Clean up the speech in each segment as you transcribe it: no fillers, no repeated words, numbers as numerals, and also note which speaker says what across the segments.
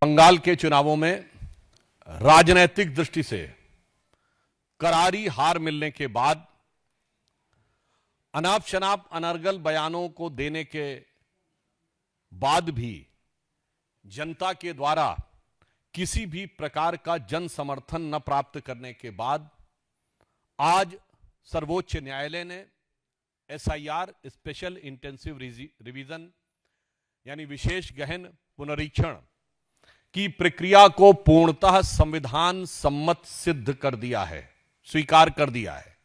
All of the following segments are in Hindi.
Speaker 1: बंगाल के चुनावों में राजनीतिक दृष्टि से करारी हार मिलने के बाद अनाप शनाप अनर्गल बयानों को देने के बाद भी जनता के द्वारा किसी भी प्रकार का जन समर्थन न प्राप्त करने के बाद आज सर्वोच्च न्यायालय ने एसआईआर स्पेशल इंटेंसिव रिवीजन यानी विशेष गहन पुनरीक्षण की प्रक्रिया को पूर्णतः संविधान सम्मत सिद्ध कर दिया है, स्वीकार कर दिया है।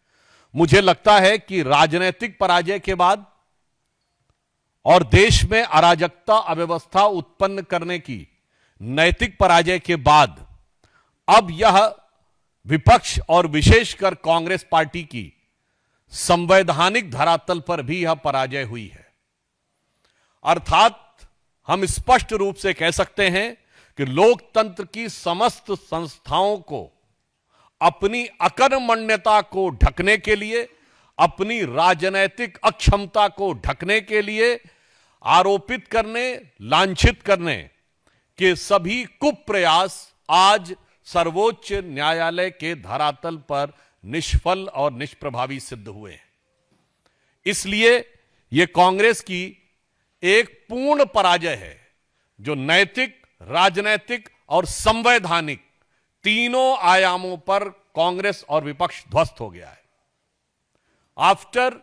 Speaker 1: मुझे लगता है कि राजनीतिक पराजय के बाद और देश में अराजकता अव्यवस्था उत्पन्न करने की नैतिक पराजय के बाद अब यह विपक्ष और विशेषकर कांग्रेस पार्टी की संवैधानिक धरातल पर भी यह पराजय हुई है। अर्थात हम स्पष्ट रूप से कह सकते हैं कि लोकतंत्र की समस्त संस्थाओं को अपनी अकर्मण्यता को ढकने के लिए, अपनी राजनीतिक अक्षमता को ढकने के लिए आरोपित करने, लांछित करने के सभी कुप्रयास आज सर्वोच्च न्यायालय के धरातल पर निष्फल और निष्प्रभावी सिद्ध हुए हैं। इसलिए यह कांग्रेस की एक पूर्ण पराजय है जो नैतिक, राजनीतिक और संवैधानिक तीनों आयामों पर कांग्रेस और विपक्ष ध्वस्त हो गया है। After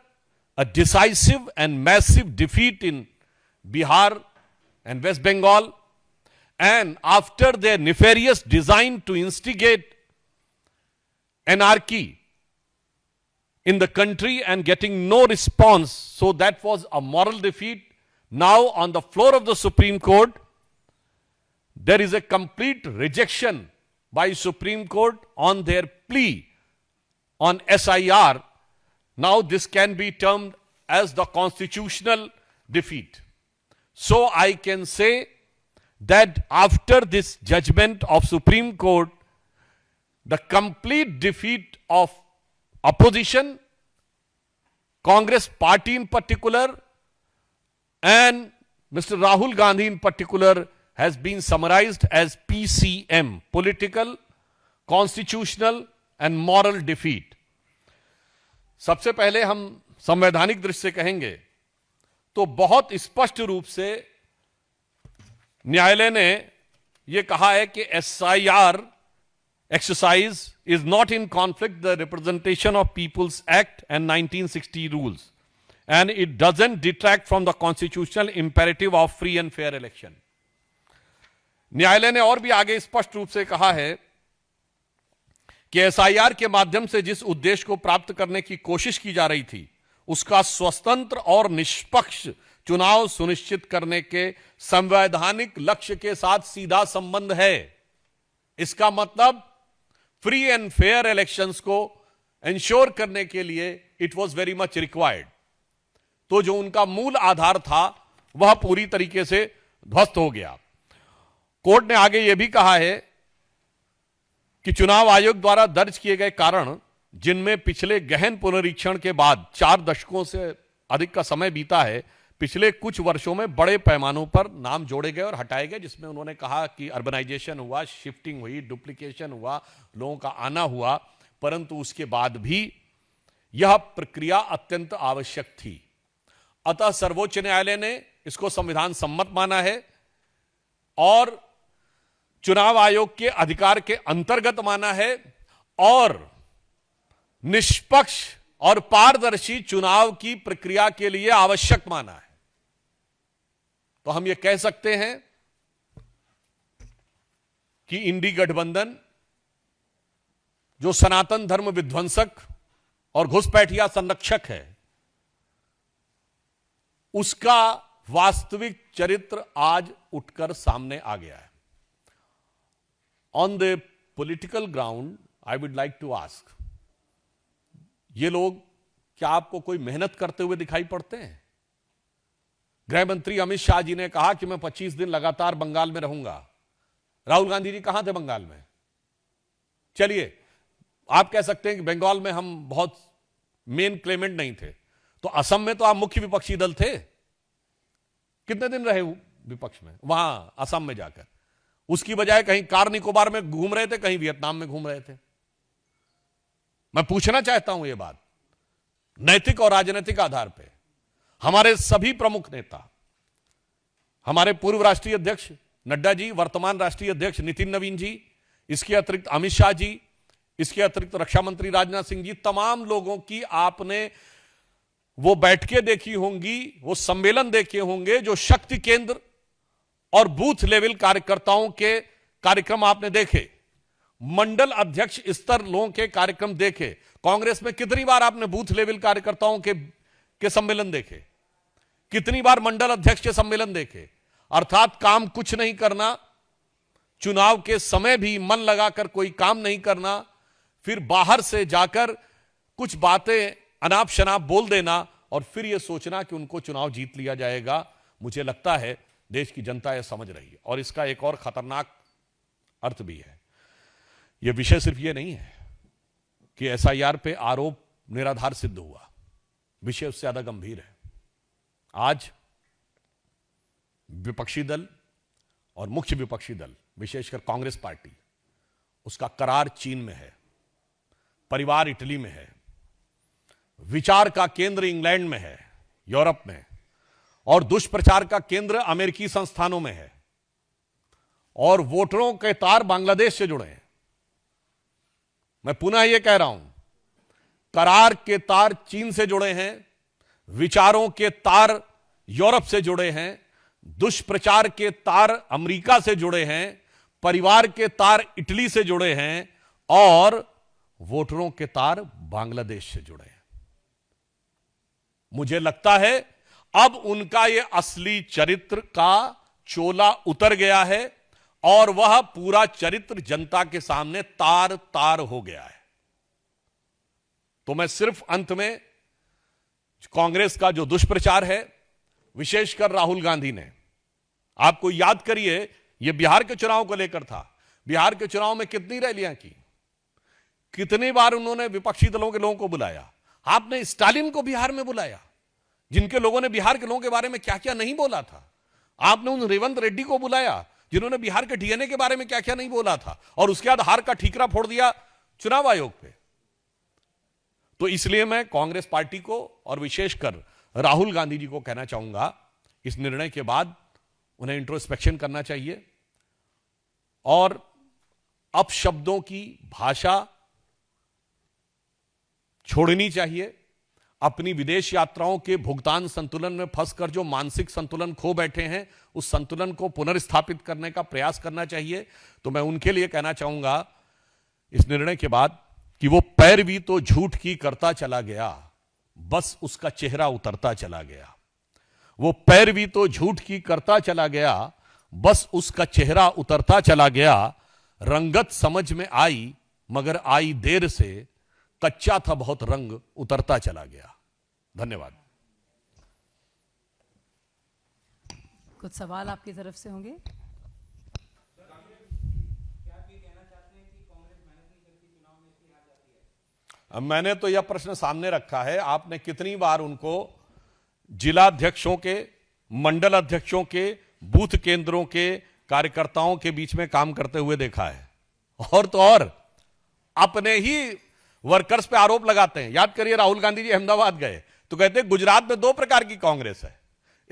Speaker 1: a decisive and massive defeat in Bihar and West Bengal, and after their nefarious design to instigate anarchy in the country and getting no response, so that was a moral defeat. Now on the floor of the Supreme Court, there is a complete rejection by Supreme Court on their plea on SIR. Now this can be termed as the constitutional defeat. So I can say that after this judgment of Supreme Court, the complete defeat of opposition, Congress party in particular, and Mr. Rahul Gandhi in particular has been summarized as PCM, political, constitutional and moral defeat. सबसे पहले हम संवैधानिक दृष्टि से कहेंगे तो बहुत स्पष्ट रूप से न्यायालय ने यह कहा है कि SIR exercise is not in conflict the representation of people's act and 1960 rules and it doesn't detract from the constitutional imperative of free and fair election. न्यायालय ने और भी आगे स्पष्ट रूप से कहा है कि एसआईआर के माध्यम से जिस उद्देश्य को प्राप्त करने की कोशिश की जा रही थी उसका स्वतंत्र और निष्पक्ष चुनाव सुनिश्चित करने के संवैधानिक लक्ष्य के साथ सीधा संबंध है। इसका मतलब फ्री एंड फेयर इलेक्शंस को इंश्योर करने के लिए it was very much required. तो जो उनका मूल आधार था वह पूरी तरीके से ध्वस्त हो गया। कोर्ट ने आगे यह भी कहा है कि चुनाव आयोग द्वारा दर्ज किए गए कारण जिनमें पिछले गहन पुनरीक्षण के बाद 4 दशकों से अधिक का समय बीता है, पिछले कुछ वर्षों में बड़े पैमानों पर नाम जोड़े गए और हटाए गए, जिसमें उन्होंने कहा कि अर्बनाइजेशन हुआ, शिफ्टिंग हुई, डुप्लीकेशन हुआ, लोगों का आना हुआ, परंतु उसके बाद भी यह प्रक्रिया अत्यंत आवश्यक थी। अतः सर्वोच्च न्यायालय ने इसको संविधान सम्मत माना है और चुनाव आयोग के अधिकार के अंतर्गत माना है और निष्पक्ष और पारदर्शी चुनाव की प्रक्रिया के लिए आवश्यक माना है। तो हम यह कह सकते हैं कि इंडी गठबंधन जो सनातन धर्म विध्वंसक और घुसपैठिया संरक्षक है, उसका वास्तविक चरित्र आज उठकर सामने आ गया है। On the political ground I would like to ask, ये लोग क्या आपको कोई मेहनत करते हुए दिखाई पड़ते हैं? गृह मंत्री अमित शाह जी ने कहा कि मैं 25 दिन लगातार बंगाल में रहूंगा। राहुल गांधी जी कहां थे बंगाल में? चलिए, आप कह सकते हैं कि बंगाल में हम बहुत मेन क्लेमेंट नहीं थे, तो असम में तो आप मुख्य विपक्षी दल थे। कितने दिन रहे विपक्ष में वहां असम में जाकर? उसकी बजाय कहीं कार निकोबार में घूम रहे थे, कहीं वियतनाम में घूम रहे थे। मैं पूछना चाहता हूं यह बात नैतिक और राजनीतिक आधार पर। हमारे सभी प्रमुख नेता, हमारे पूर्व राष्ट्रीय अध्यक्ष नड्डा जी, वर्तमान राष्ट्रीय अध्यक्ष नितिन नवीन जी, इसके अतिरिक्त अमित शाह जी, इसके अतिरिक्त रक्षा मंत्री राजनाथ सिंह जी, तमाम लोगों की आपने वो बैठकें देखी होंगी, वो सम्मेलन देखे होंगे, जो शक्ति केंद्र और बूथ लेवल कार्यकर्ताओं के कार्यक्रम आपने देखे, मंडल अध्यक्ष स्तर लोगों के कार्यक्रम देखे। कांग्रेस में कितनी बार आपने बूथ लेवल कार्यकर्ताओं के सम्मेलन देखे, कितनी बार मंडल अध्यक्ष के सम्मेलन देखे। अर्थात काम कुछ नहीं करना, चुनाव के समय भी मन लगाकर कोई काम नहीं करना, फिर बाहर से जाकर कुछ बातें अनाप शनाप बोल देना और फिर यह सोचना कि उनको चुनाव जीत लिया जाएगा। मुझे लगता है देश की जनता यह समझ रही है। और इसका एक और खतरनाक अर्थ भी है। यह विषय सिर्फ यह नहीं है कि एसआईआर पे आरोप निराधार सिद्ध हुआ, विषय उससे ज्यादा गंभीर है। आज विपक्षी दल और मुख्य विपक्षी दल, विशेषकर कांग्रेस पार्टी, उसका करार चीन में है, परिवार इटली में है, विचार का केंद्र इंग्लैंड में है, यूरोप में, और दुष्प्रचार का केंद्र अमेरिकी संस्थानों में है, और वोटरों के तार बांग्लादेश से जुड़े हैं। मैं पुनः यह कह रहा हूं, करार के तार चीन से जुड़े हैं, विचारों के तार यूरोप से जुड़े हैं, दुष्प्रचार के तार अमेरिका से जुड़े हैं, परिवार के तार इटली से जुड़े हैं, और वोटरों के तार बांग्लादेश से जुड़े हैं। मुझे लगता है अब उनका यह असली चरित्र का चोला उतर गया है और वह पूरा चरित्र जनता के सामने तार तार हो गया है। तो मैं सिर्फ अंत में कांग्रेस का जो दुष्प्रचार है, विशेषकर राहुल गांधी ने, आपको याद करिए, यह बिहार के चुनाव को लेकर था। बिहार के चुनाव में कितनी रैलियां की, कितनी बार उन्होंने विपक्षी दलों के लोगों को बुलाया। आपने स्टालिन को बिहार में बुलाया, जिनके लोगों ने बिहार के लोगों के बारे में क्या क्या नहीं बोला था। आपने उन रेवंत रेड्डी को बुलाया, जिन्होंने बिहार के डीएनए के बारे में क्या क्या नहीं बोला था, और उसके बाद हार का ठीकरा फोड़ दिया चुनाव आयोग पे। तो इसलिए मैं कांग्रेस पार्टी को और विशेषकर राहुल गांधी जी को कहना चाहूंगा, इस निर्णय के बाद उन्हें इंट्रोस्पेक्शन करना चाहिए और अपशब्दों की भाषा छोड़नी चाहिए। अपनी विदेश यात्राओं के भुगतान संतुलन में फंसकर जो मानसिक संतुलन खो बैठे हैं, उस संतुलन को पुनर्स्थापित करने का प्रयास करना चाहिए। तो मैं उनके लिए कहना चाहूंगा इस निर्णय के बाद कि वो पैरवी तो झूठ की करता चला गया, बस उसका चेहरा उतरता चला गया। वो पैरवी तो झूठ की करता चला गया, बस उसका चेहरा उतरता चला गया। रंगत समझ में आई मगर आई देर से, कच्चा था बहुत रंग उतरता चला गया। धन्यवाद।
Speaker 2: कुछ सवाल आपकी तरफ से होंगे?
Speaker 1: अब मैंने तो यह प्रश्न सामने रखा है, आपने कितनी बार उनको जिला अध्यक्षों के, मंडल अध्यक्षों के, बूथ केंद्रों के कार्यकर्ताओं के बीच में काम करते हुए देखा है? और तो और अपने ही वर्कर्स पे आरोप लगाते हैं। याद करिए, राहुल गांधी जी अहमदाबाद गए तो कहते हैं गुजरात में दो प्रकार की कांग्रेस है,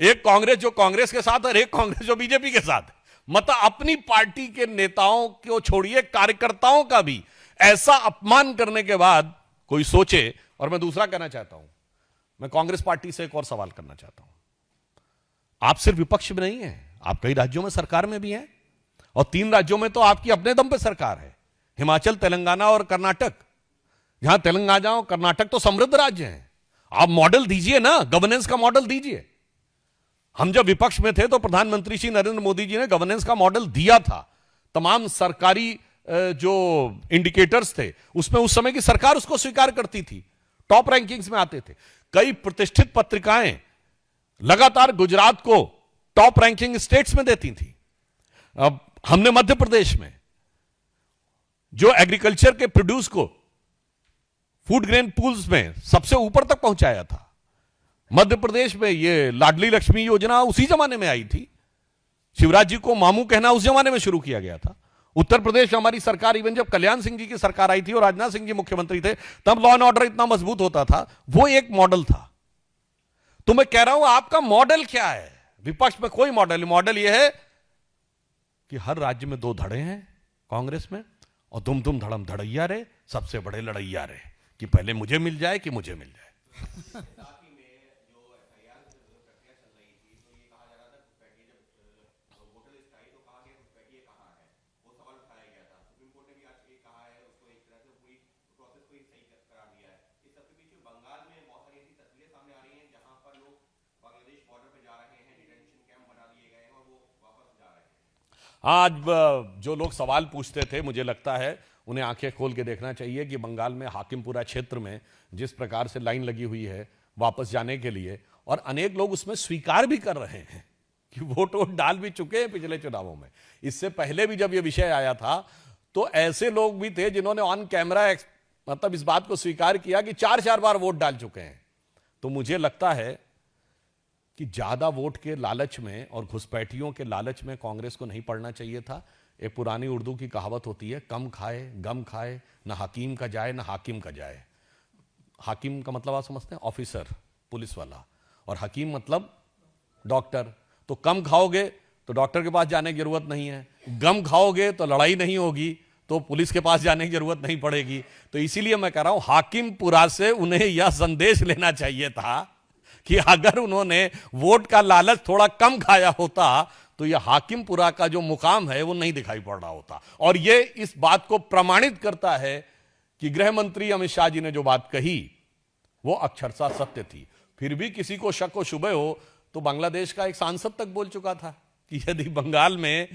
Speaker 1: एक कांग्रेस जो कांग्रेस के साथ है और एक कांग्रेस जो बीजेपी के साथ है। मतलब अपनी पार्टी के नेताओं को छोड़िए, कार्यकर्ताओं का भी ऐसा अपमान करने के बाद कोई सोचे। और मैं दूसरा कहना चाहता हूं, मैं कांग्रेस पार्टी से एक और सवाल करना चाहता हूं। आप सिर्फ विपक्ष में नहीं है, आप कई राज्यों में सरकार में भी हैं, और 3 राज्यों में तो आपकी अपने दम पे सरकार है, हिमाचल, तेलंगाना और कर्नाटक। जहां तेलंगाना और कर्नाटक तो समृद्ध राज्य हैं। आप मॉडल दीजिए ना, गवर्नेंस का मॉडल दीजिए। हम जब विपक्ष में थे तो प्रधानमंत्री श्री नरेंद्र मोदी जी ने गवर्नेंस का मॉडल दिया था। तमाम सरकारी जो इंडिकेटर्स थे उसमें उस समय की सरकार उसको स्वीकार करती थी, टॉप रैंकिंग्स में आते थे। कई प्रतिष्ठित पत्रिकाएं लगातार गुजरात को टॉप रैंकिंग स्टेट्स में देती थी। अब हमने मध्य प्रदेश में जो एग्रीकल्चर के प्रोड्यूस को फूड ग्रेन पूल्स में सबसे ऊपर तक पहुंचाया था। मध्य प्रदेश में ये लाडली लक्ष्मी योजना उसी जमाने में आई थी, शिवराज जी को मामू कहना उस जमाने में शुरू किया गया था। उत्तर प्रदेश में हमारी सरकार, इवन जब कल्याण सिंह जी की सरकार आई थी और राजनाथ सिंह जी मुख्यमंत्री थे, तब लॉ एंड ऑर्डर इतना मजबूत होता था। वो एक मॉडल था। तो मैं कह रहा हूं आपका मॉडल क्या है? विपक्ष में कोई मॉडल नहीं। मॉडल यह है कि हर राज्य में 2 धड़े हैं कांग्रेस में, और तुम धड़म धड़ैया रहे, सबसे बड़े लड़ैया रहे, कि पहले मुझे मिल जाए कि मुझे मिल जाए। आज जो लोग सवाल पूछते थे, मुझे लगता है उन्हें आंखें खोल के देखना चाहिए कि बंगाल में हाकिमपुरा क्षेत्र में जिस प्रकार से लाइन लगी हुई है वापस जाने के लिए, और अनेक लोग उसमें स्वीकार भी कर रहे हैं कि वोट डाल भी चुके हैं पिछले चुनावों में। इससे पहले भी जब यह विषय आया था तो ऐसे लोग भी थे जिन्होंने ऑन कैमरा मतलब इस बात को स्वीकार किया कि 4-4 बार वोट डाल चुके हैं। तो मुझे लगता है कि ज्यादा वोट के लालच में और घुसपैठियों के लालच में कांग्रेस को नहीं पड़ना चाहिए था। एक पुरानी उर्दू की कहावत होती है, कम खाए गम खाए, न हकीम का जाए न हाकिम का जाए। हाकिम का मतलब आप समझते हैं, ऑफिसर, पुलिस वाला, और हकीम मतलब डॉक्टर। तो कम खाओगे तो डॉक्टर के पास जाने की जरूरत नहीं है, गम खाओगे तो लड़ाई नहीं होगी, तो पुलिस के पास जाने की जरूरत नहीं पड़ेगी। तो इसीलिए मैं कह रहा हूं, हाकिमपुरा से उन्हें यह संदेश लेना चाहिए था कि अगर उन्होंने वोट का लालच थोड़ा कम खाया होता तो यह हाकिमपुरा का जो मुकाम है वो नहीं दिखाई पड़ रहा होता। और यह इस बात को प्रमाणित करता है कि गृह मंत्री अमित शाह जी ने जो बात कही वो अक्षरशः सत्य थी। फिर भी किसी को शक व शुबह हो तो बांग्लादेश का एक सांसद तक बोल चुका था कि यदि बंगाल में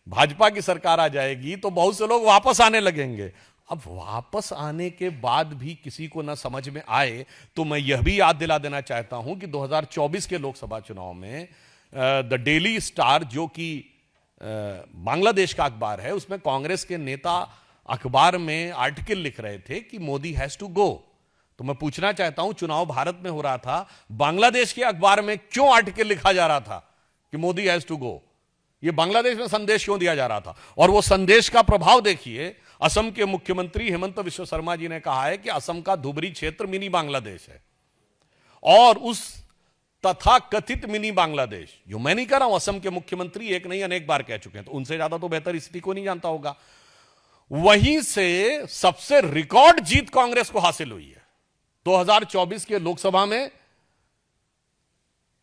Speaker 1: भाजपा की सरकार आ जाएगी तो बहुत से लोग वापस आने लगेंगे। अब वापस आने के बाद भी किसी को ना समझ में आए तो मैं यह भी याद दिला देना चाहता हूं कि 2024 के लोकसभा चुनाव में द डेली स्टार, जो कि बांग्लादेश का अखबार है, उसमें कांग्रेस के नेता अखबार में आर्टिकल लिख रहे थे कि मोदी हैज टू गो। तो मैं पूछना चाहता हूं, चुनाव भारत में हो रहा था, बांग्लादेश के अखबार में क्यों आर्टिकल लिखा जा रहा था कि मोदी हैज टू गो? ये बांग्लादेश में संदेश क्यों दिया जा रहा था? और वो संदेश का प्रभाव देखिए। असम के मुख्यमंत्री हेमंत बिश्व शर्मा जी ने कहा है कि असम का धुबरी क्षेत्र मिनी बांग्लादेश है, और उस तथा कथित मिनी बांग्लादेश, जो मैं नहीं कह रहा हूं, असम के मुख्यमंत्री एक नहीं अनेक बार कह चुके हैं, तो उनसे ज्यादा तो बेहतर स्थिति को नहीं जानता होगा। वहीं से सबसे रिकॉर्ड जीत कांग्रेस को हासिल हुई है। 2024 के लोकसभा में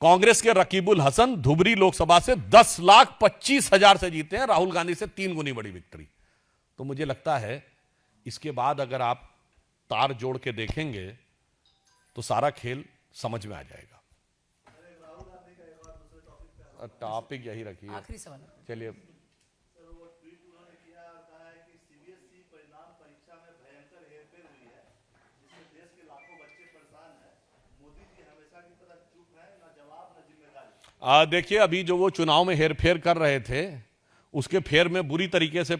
Speaker 1: कांग्रेस के रकीबुल हसन धुबरी लोकसभा से 10,25,000 से जीते हैं, राहुल गांधी से 3 गुनी बड़ी विक्ट्री। तो मुझे लगता है इसके बाद अगर आप तार जोड़ के देखेंगे तो सारा खेल समझ में आ जाएगा। टॉपिक यही रखिए,
Speaker 2: आखिरी सवाल।
Speaker 1: चलिए। देखिए, अभी जो वो चुनाव में हेरफेर कर रहे थे उसके फेर में बुरी तरीके से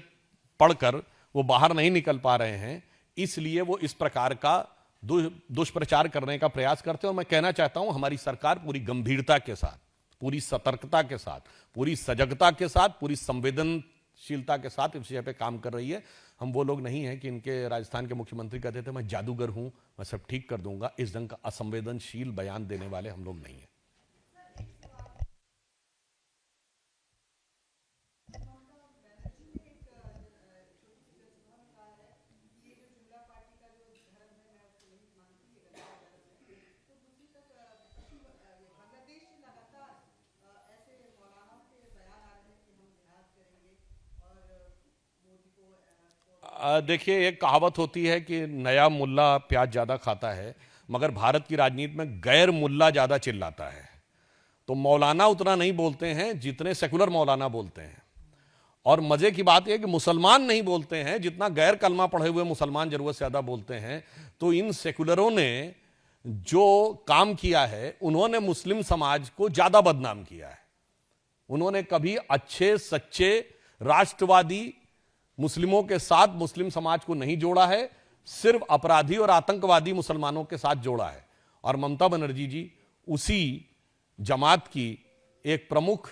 Speaker 1: पढ़कर वो बाहर नहीं निकल पा रहे हैं, इसलिए वो इस प्रकार का दुष्प्रचार करने का प्रयास करते हैं। और मैं कहना चाहता हूं, हमारी सरकार पूरी गंभीरता के साथ, पूरी सतर्कता के साथ, पूरी सजगता के साथ, पूरी संवेदनशीलता के साथ इस विषय पे काम कर रही है। हम वो लोग नहीं हैं कि इनके राजस्थान के मुख्यमंत्री कहते थे मैं जादूगर हूं, मैं सब ठीक कर दूंगा। इस ढंग का असंवेदनशील बयान देने वाले हम लोग नहीं हैं। देखिए, एक कहावत होती है कि नया मुल्ला प्याज ज्यादा खाता है, मगर भारत की राजनीति में गैर मुल्ला ज्यादा चिल्लाता है। तो मौलाना उतना नहीं बोलते हैं जितने सेकुलर मौलाना बोलते हैं, और मजे की बात यह कि मुसलमान नहीं बोलते हैं जितना गैर कलमा पढ़े हुए मुसलमान जरूरत से ज्यादा बोलते हैं। तो इन सेकुलरों ने जो काम किया है, उन्होंने मुस्लिम समाज को ज्यादा बदनाम किया है। उन्होंने कभी अच्छे सच्चे राष्ट्रवादी मुस्लिमों के साथ मुस्लिम समाज को नहीं जोड़ा है, सिर्फ अपराधी और आतंकवादी मुसलमानों के साथ जोड़ा है। और ममता बनर्जी जी उसी जमात की एक प्रमुख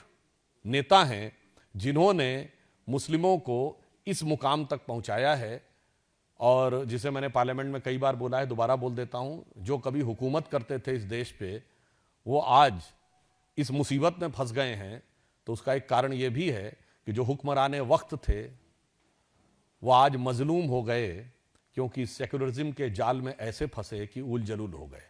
Speaker 1: नेता हैं जिन्होंने मुस्लिमों को इस मुकाम तक पहुंचाया है, और जिसे मैंने पार्लियामेंट में कई बार बोला है, दोबारा बोल देता हूं, जो कभी हुकूमत करते थे इस देश पे, वो आज इस मुसीबत में फंस गए हैं। तो उसका एक कारण ये भी है कि जो हुक्मराने वक्त थे वो आज मजलूम हो गए, क्योंकि सेक्युलरिज्म के जाल में ऐसे फंसे कि उल जलूल हो गए।